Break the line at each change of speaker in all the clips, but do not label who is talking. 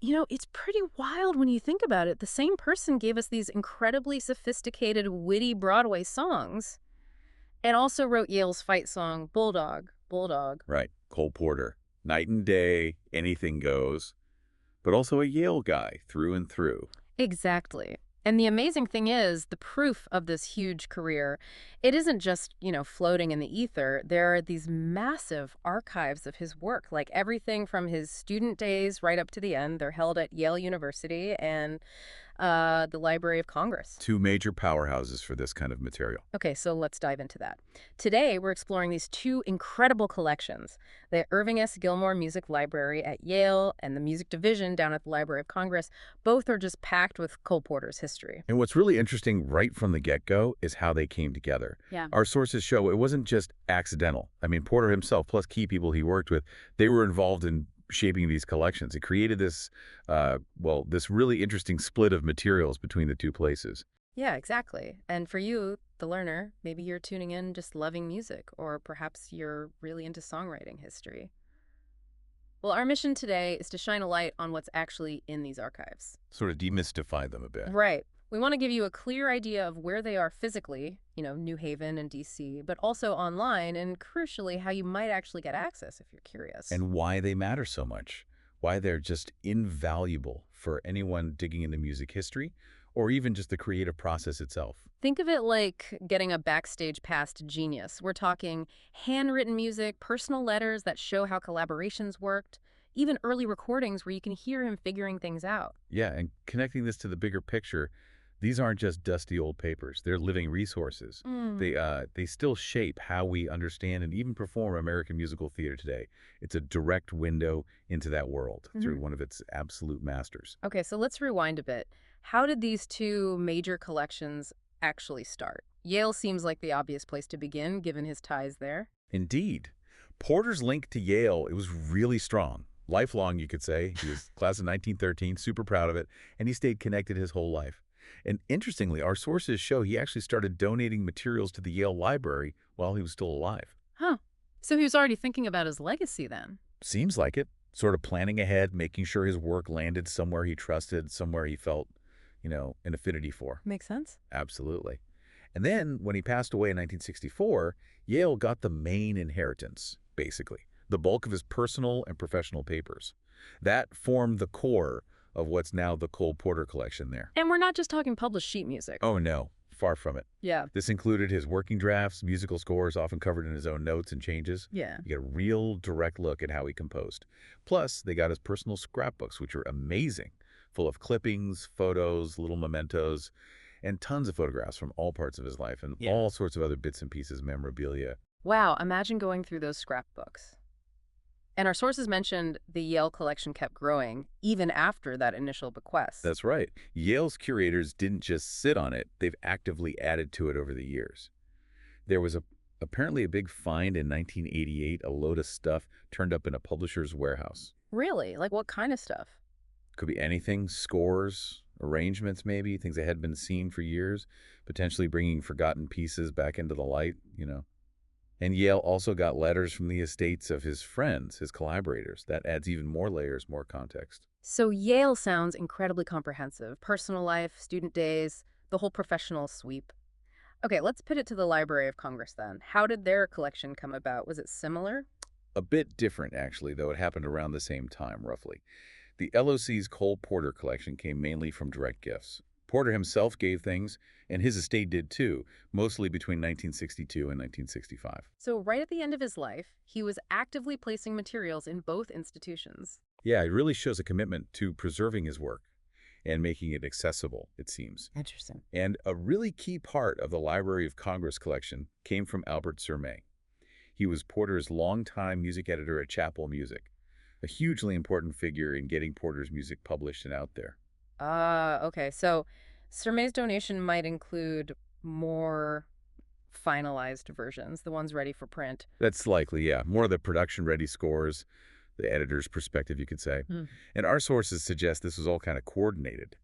It's pretty wild when you think about it. The same person gave us these incredibly sophisticated, witty Broadway songs and also wrote Yale's fight song, Bulldog, Bulldog.
Right. Cole Porter. Night and day, anything goes, but also a Yale guy through and through.
Exactly. And the amazing thing is, the proof of this huge career, it isn't just, floating in the ether. There are these massive archives of his work, like everything from his student days right up to the end. They're held at Yale University and the Library of Congress.
Two major powerhouses for this kind of material.
Okay, so let's dive into that. Today, we're exploring these two incredible collections, the Irving S. Gilmore Music Library at Yale and the Music Division down at the Library of Congress. Both are just packed with Cole Porter's history.
And what's really interesting right from the get-go is how they came together.
Yeah.
Our sources show it wasn't just accidental. I mean, Porter himself, plus key people he worked with, they were involved in shaping these collections. It created this, this really interesting split of materials between the two places.
Yeah, exactly. And for you, the learner, maybe you're tuning in just loving music, or perhaps you're really into songwriting history. Well, our mission today is to shine a light on what's actually in these archives.
Sort of demystify them a bit.
Right. We want to give you a clear idea of where they are physically, New Haven and DC, but also online, and crucially, how you might actually get access if you're curious.
And why they matter so much. Why they're just invaluable for anyone digging into music history, or even just the creative process itself.
Think of it like getting a backstage pass to genius. We're talking handwritten music, personal letters that show how collaborations worked, even early recordings where you can hear him figuring things out.
Yeah, and connecting this to the bigger picture, these aren't just dusty old papers. They're living resources. They still shape how we understand and even perform American musical theater today. It's a direct window into that world through one of its absolute masters.
Okay, so let's rewind a bit. How did these two major collections actually start? Yale seems like the obvious place to begin, given his ties there.
Indeed. Porter's link to Yale, it was really strong. Lifelong, you could say. He was class of 1913, super proud of it, and he stayed connected his whole life. And interestingly, our sources show he actually started donating materials to the Yale Library while he was still alive.
Huh. So he was already thinking about his legacy then.
Seems like it. Sort of planning ahead, making sure his work landed somewhere he trusted, somewhere he felt, an affinity for.
Makes sense.
Absolutely. And then, when he passed away in 1964, Yale got the main inheritance, basically, the bulk of his personal and professional papers. That formed the core of what's now the Cole Porter collection there.
And we're not just talking published sheet music.
Oh, no. Far from it.
Yeah.
This included his working drafts, musical scores, often covered in his own notes and changes.
Yeah.
You get a real direct look at how he composed. Plus, they got his personal scrapbooks, which are amazing, full of clippings, photos, little mementos, and tons of photographs from all parts of his life and all sorts of other bits and pieces, memorabilia.
Wow, imagine going through those scrapbooks. And our sources mentioned the Yale collection kept growing even after that initial bequest.
That's right. Yale's curators didn't just sit on it. They've actively added to it over the years. There was apparently a big find in 1988, a load of stuff turned up in a publisher's warehouse.
Really? Like what kind of stuff?
Could be anything, scores, arrangements maybe, things that had been seen for years, potentially bringing forgotten pieces back into the light. And Yale also got letters from the estates of his friends, his collaborators. That adds even more layers, more context.
So Yale sounds incredibly comprehensive. Personal life, student days, the whole professional sweep. Okay, let's put it to the Library of Congress then. How did their collection come about? Was it similar?
A bit different, actually, though it happened around the same time, roughly. The LOC's Cole Porter collection came mainly from direct gifts. Porter himself gave things, and his estate did too, mostly between 1962 and 1965.
So right at the end of his life, he was actively placing materials in both institutions.
Yeah, it really shows a commitment to preserving his work and making it accessible, it seems.
Interesting.
And a really key part of the Library of Congress collection came from Albert Sermet. He was Porter's longtime music editor at Chapel Music, a hugely important figure in getting Porter's music published and out there.
Okay. So Sermet's donation might include more finalized versions, the ones ready for print.
That's likely, yeah. More of the production-ready scores, the editor's perspective, you could say. And our sources suggest this was all kind of coordinated.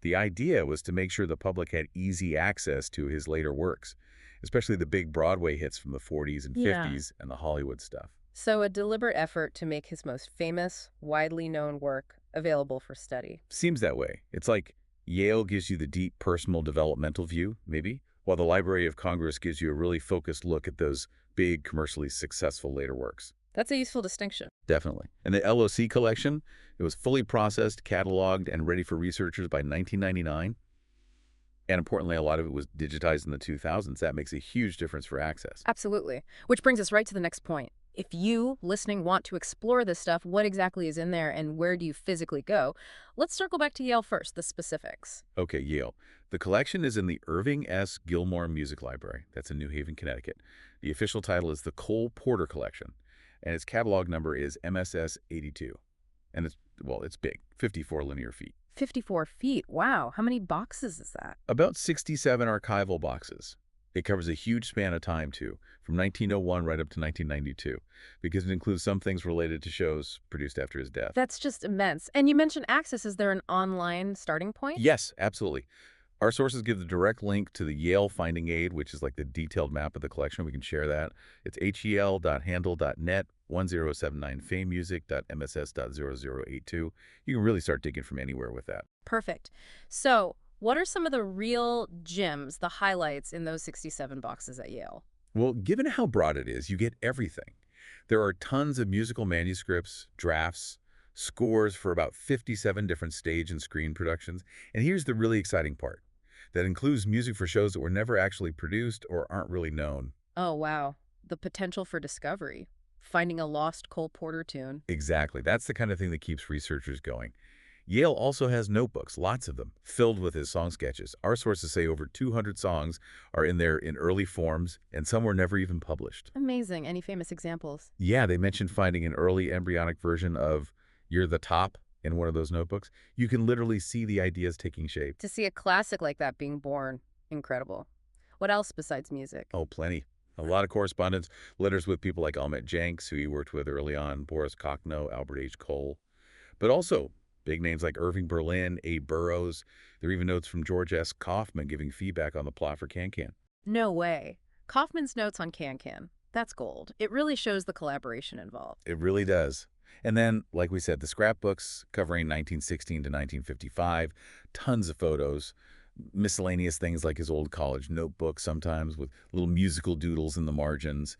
The idea was to make sure the public had easy access to his later works, especially the big Broadway hits from the 40s and 50s and the Hollywood stuff.
So a deliberate effort to make his most famous, widely known work available for study.
Seems that way. It's like Yale gives you the deep personal developmental view, maybe, while the Library of Congress gives you a really focused look at those big, commercially successful later works.
That's a useful distinction.
Definitely. And the LOC collection, it was fully processed, cataloged, and ready for researchers by 1999. And importantly, a lot of it was digitized in the 2000s. That makes a huge difference for access.
Absolutely. Which brings us right to the next point. If you, listening, want to explore this stuff, what exactly is in there and where do you physically go? Let's circle back to Yale first, the specifics.
Okay, Yale. The collection is in the Irving S. Gilmore Music Library. That's in New Haven, Connecticut. The official title is the Cole Porter Collection, and its catalog number is MSS 82. And it's big, 54 linear feet.
54 feet. Wow. How many boxes is that?
About 67 archival boxes. It covers a huge span of time, too, from 1901 right up to 1992, because it includes some things related to shows produced after his death.
That's just immense. And you mentioned access. Is there an online starting point?
Yes, absolutely. Our sources give the direct link to the Yale Finding Aid, which is like the detailed map of the collection. We can share that. It's hel.handle.net 1079famemusic.mss.0082. You can really start digging from anywhere with that.
Perfect. So, what are some of the real gems, the highlights in those 67 boxes at Yale?
Well, given how broad it is, you get everything. There are tons of musical manuscripts, drafts, scores for about 57 different stage and screen productions. And here's the really exciting part. That includes music for shows that were never actually produced or aren't really known.
Oh, wow. The potential for discovery. Finding a lost Cole Porter tune.
Exactly. That's the kind of thing that keeps researchers going. Yale also has notebooks, lots of them, filled with his song sketches. Our sources say over 200 songs are in there in early forms, and some were never even published.
Amazing. Any famous examples?
Yeah, they mentioned finding an early embryonic version of You're the Top in one of those notebooks. You can literally see the ideas taking shape.
To see a classic like that being born, incredible. What else besides music?
Oh, plenty. A lot of correspondence, letters with people like Ahmet Jenks, who he worked with early on, Boris Kochno, Albert H. Cole. But also big names like Irving Berlin, Abe Burrows. There are even notes from George S. Kaufman giving feedback on the plot for Can-Can.
No way. Kaufman's notes on Can-Can. That's gold. It really shows the collaboration involved.
It really does. And then, like we said, the scrapbooks covering 1916 to 1955, tons of photos, miscellaneous things like his old college notebook sometimes with little musical doodles in the margins,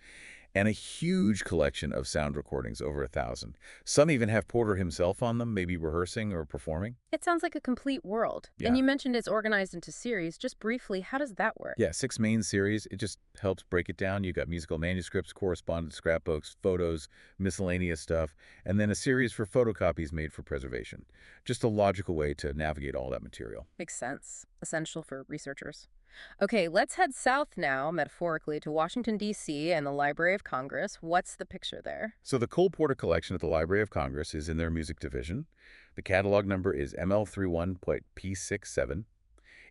and a huge collection of sound recordings, over 1,000. Some even have Porter himself on them, maybe rehearsing or performing.
It sounds like a complete world.
Yeah.
And you mentioned it's organized into series. Just briefly, how does that work?
Yeah, 6 main series. It just helps break it down. You've got musical manuscripts, correspondence, scrapbooks, photos, miscellaneous stuff, and then a series for photocopies made for preservation. Just a logical way to navigate all that material.
Makes sense. Essential for researchers. Okay, let's head south now, metaphorically, to Washington, D.C. and the Library of Congress. What's the picture there?
So the Cole Porter collection at the Library of Congress is in their music division. The catalog number is ML31.P67.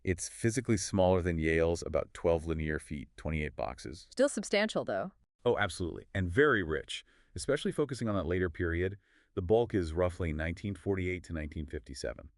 It's physically smaller than Yale's, about 12 linear feet, 28 boxes.
Still substantial, though.
Oh, absolutely. And very rich, especially focusing on that later period. The bulk is roughly 1948 to 1957.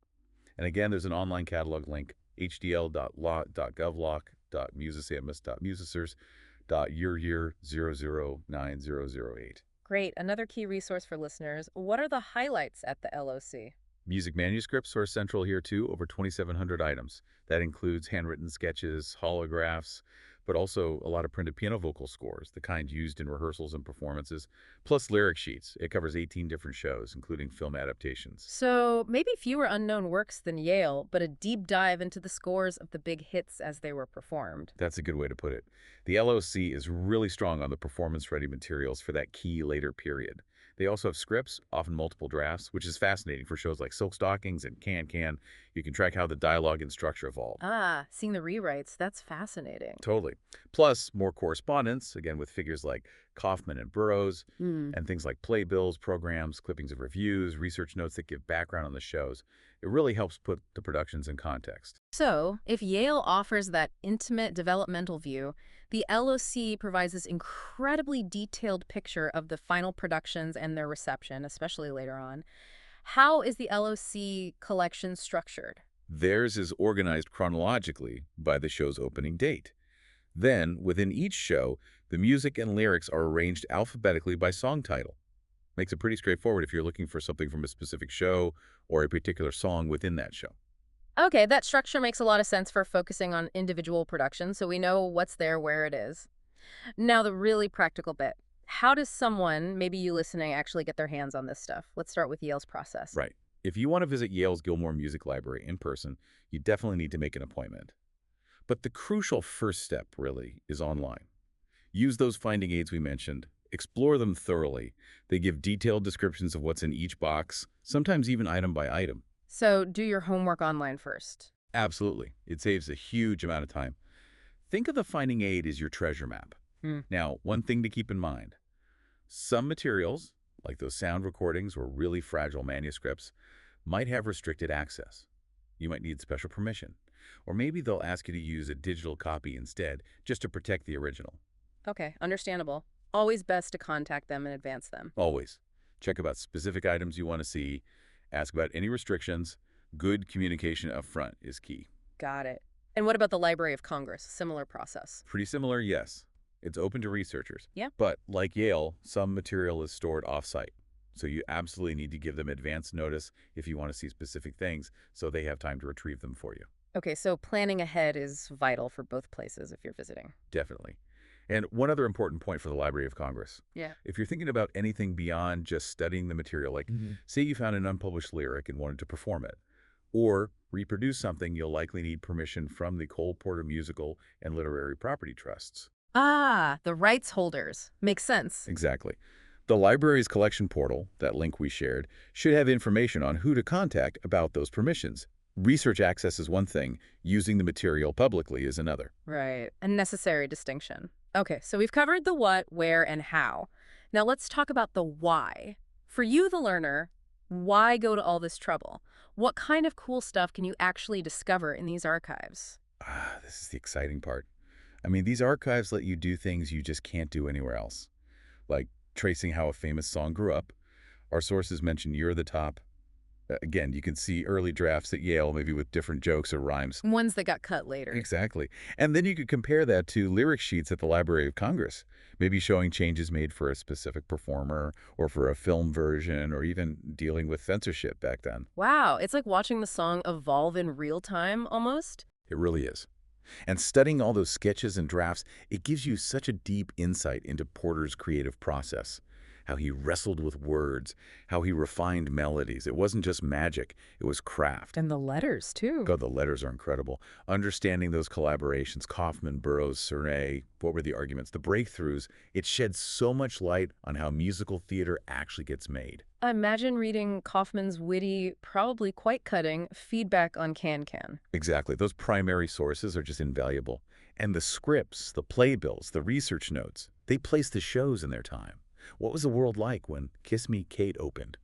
And again, there's an online catalog link, hdl.govlock.musicsamus.musicers.year009008.
Great. Another key resource for listeners. What are the highlights at the LOC?
Music manuscripts are central here too, over 2,700 items. That includes handwritten sketches, holographs, but also a lot of printed piano vocal scores, the kind used in rehearsals and performances, plus lyric sheets. It covers 18 different shows, including film adaptations.
So maybe fewer unknown works than Yale, but a deep dive into the scores of the big hits as they were performed.
That's a good way to put it. The LOC is really strong on the performance-ready materials for that key later period. They also have scripts, often multiple drafts, which is fascinating for shows like Silk Stockings and Can-Can. You can track how the dialogue and structure evolved.
Ah, seeing the rewrites, that's fascinating.
Totally. Plus, more correspondence, again with figures like Kaufman and Burroughs,
Hmm.
and things like playbills, programs, clippings of reviews, research notes that give background on the shows. It really helps put the productions in context.
So, if Yale offers that intimate developmental view, the LOC provides this incredibly detailed picture of the final productions and their reception, especially later on. How is the LOC collection structured?
Theirs is organized chronologically by the show's opening date. Then, within each show, the music and lyrics are arranged alphabetically by song title. Makes it pretty straightforward if you're looking for something from a specific show or a particular song within that show.
Okay, that structure makes a lot of sense for focusing on individual production, so we know what's there, where it is. Now, the really practical bit. How does someone, maybe you listening, actually get their hands on this stuff? Let's start with Yale's process.
Right. If you want to visit Yale's Gilmore Music Library in person, you definitely need to make an appointment. But the crucial first step, really, is online. Use those finding aids we mentioned. Explore them thoroughly. They give detailed descriptions of what's in each box, sometimes even item by item.
So, do your homework online first.
Absolutely. It saves a huge amount of time. Think of the finding aid as your treasure map.
Hmm.
Now, one thing to keep in mind. Some materials, like those sound recordings or really fragile manuscripts, might have restricted access. You might need special permission. Or maybe they'll ask you to use a digital copy instead, just to protect the original.
Okay, understandable. Always best to contact them and advance them.
Always. Check about specific items you want to see. Ask about any restrictions. Good communication up front is key.
Got it. And what about the Library of Congress? Similar process.
Pretty similar, yes. It's open to researchers.
Yeah.
But like Yale, some material is stored off-site. So you absolutely need to give them advance notice if you want to see specific things so they have time to retrieve them for you.
Okay, so planning ahead is vital for both places if you're visiting.
Definitely. And one other important point for the Library of Congress.
Yeah.
If you're thinking about anything beyond just studying the material, like say you found an unpublished lyric and wanted to perform it, or reproduce something, you'll likely need permission from the Cole Porter Musical and Literary Property Trusts.
Ah, the rights holders. Makes sense.
Exactly. The library's collection portal, that link we shared, should have information on who to contact about those permissions. Research access is one thing, using the material publicly is another.
Right. A necessary distinction. Okay, so we've covered the what, where, and how. Now let's talk about the why. For you, the learner, why go to all this trouble? What kind of cool stuff can you actually discover in these archives?
This is the exciting part. I mean, these archives let you do things you just can't do anywhere else, like tracing how a famous song grew up. Our sources mention You're the Top. Again, you can see early drafts at Yale, maybe with different jokes or rhymes.
Ones that got cut later.
Exactly. And then you could compare that to lyric sheets at the Library of Congress, maybe showing changes made for a specific performer or for a film version or even dealing with censorship back then.
Wow, it's like watching the song evolve in real time, almost.
It really is. And studying all those sketches and drafts, it gives you such a deep insight into Porter's creative process. How he wrestled with words, how he refined melodies. It wasn't just magic, it was craft.
And the letters, too.
God, the letters are incredible. Understanding those collaborations, Kaufman, Burroughs, Cernay, what were the arguments, the breakthroughs, it sheds so much light on how musical theater actually gets made.
Imagine reading Kaufman's witty, probably quite cutting, feedback on Can-Can.
Exactly. Those primary sources are just invaluable. And the scripts, the playbills, the research notes, they place the shows in their time. What was the world like when Kiss Me, Kate opened?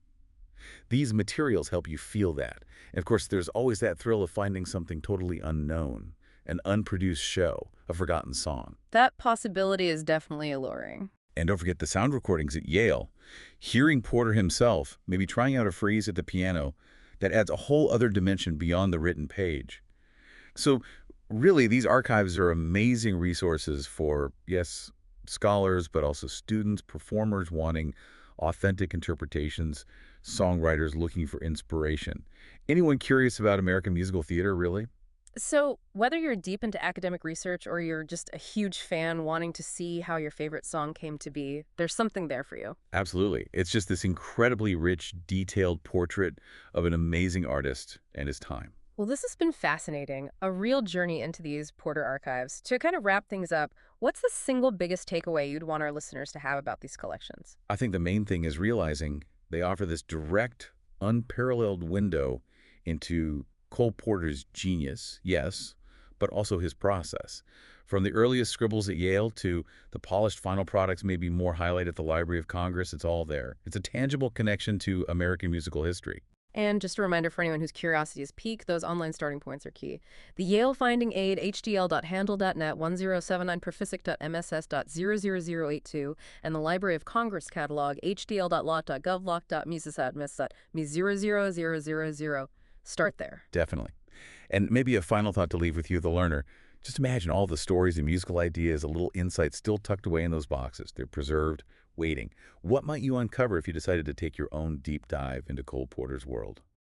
These materials help you feel that. And of course, there's always that thrill of finding something totally unknown, an unproduced show, a forgotten song.
That possibility is definitely alluring.
And don't forget the sound recordings at Yale. Hearing Porter himself, maybe trying out a phrase at the piano, that adds a whole other dimension beyond the written page. So really, these archives are amazing resources for, yes, scholars, but also students, performers wanting authentic interpretations, songwriters looking for inspiration. Anyone curious about American musical theater, really?
So, whether you're deep into academic research or you're just a huge fan wanting to see how your favorite song came to be, there's something there for you.
Absolutely. It's just this incredibly rich, detailed portrait of an amazing artist and his time.
Well, this has been fascinating, a real journey into these Porter archives. To kind of wrap things up, what's the single biggest takeaway you'd want our listeners to have about these collections?
I think the main thing is realizing they offer this direct, unparalleled window into Cole Porter's genius, yes, but also his process. From the earliest scribbles at Yale to the polished final products maybe more highlighted at the Library of Congress, it's all there. It's a tangible connection to American musical history.
And just a reminder for anyone whose curiosity is piqued, those online starting points are key. The Yale Finding Aid, hdl.handle.net, 1079perfectic.mss.00082, and the Library of Congress catalog, hdl.lot.gov.lot.me0000000. Start there.
Definitely. And maybe a final thought to leave with you, the learner. Just imagine all the stories and musical ideas, a little insight still tucked away in those boxes. They're preserved, waiting. What might you uncover if you decided to take your own deep dive into Cole Porter's world?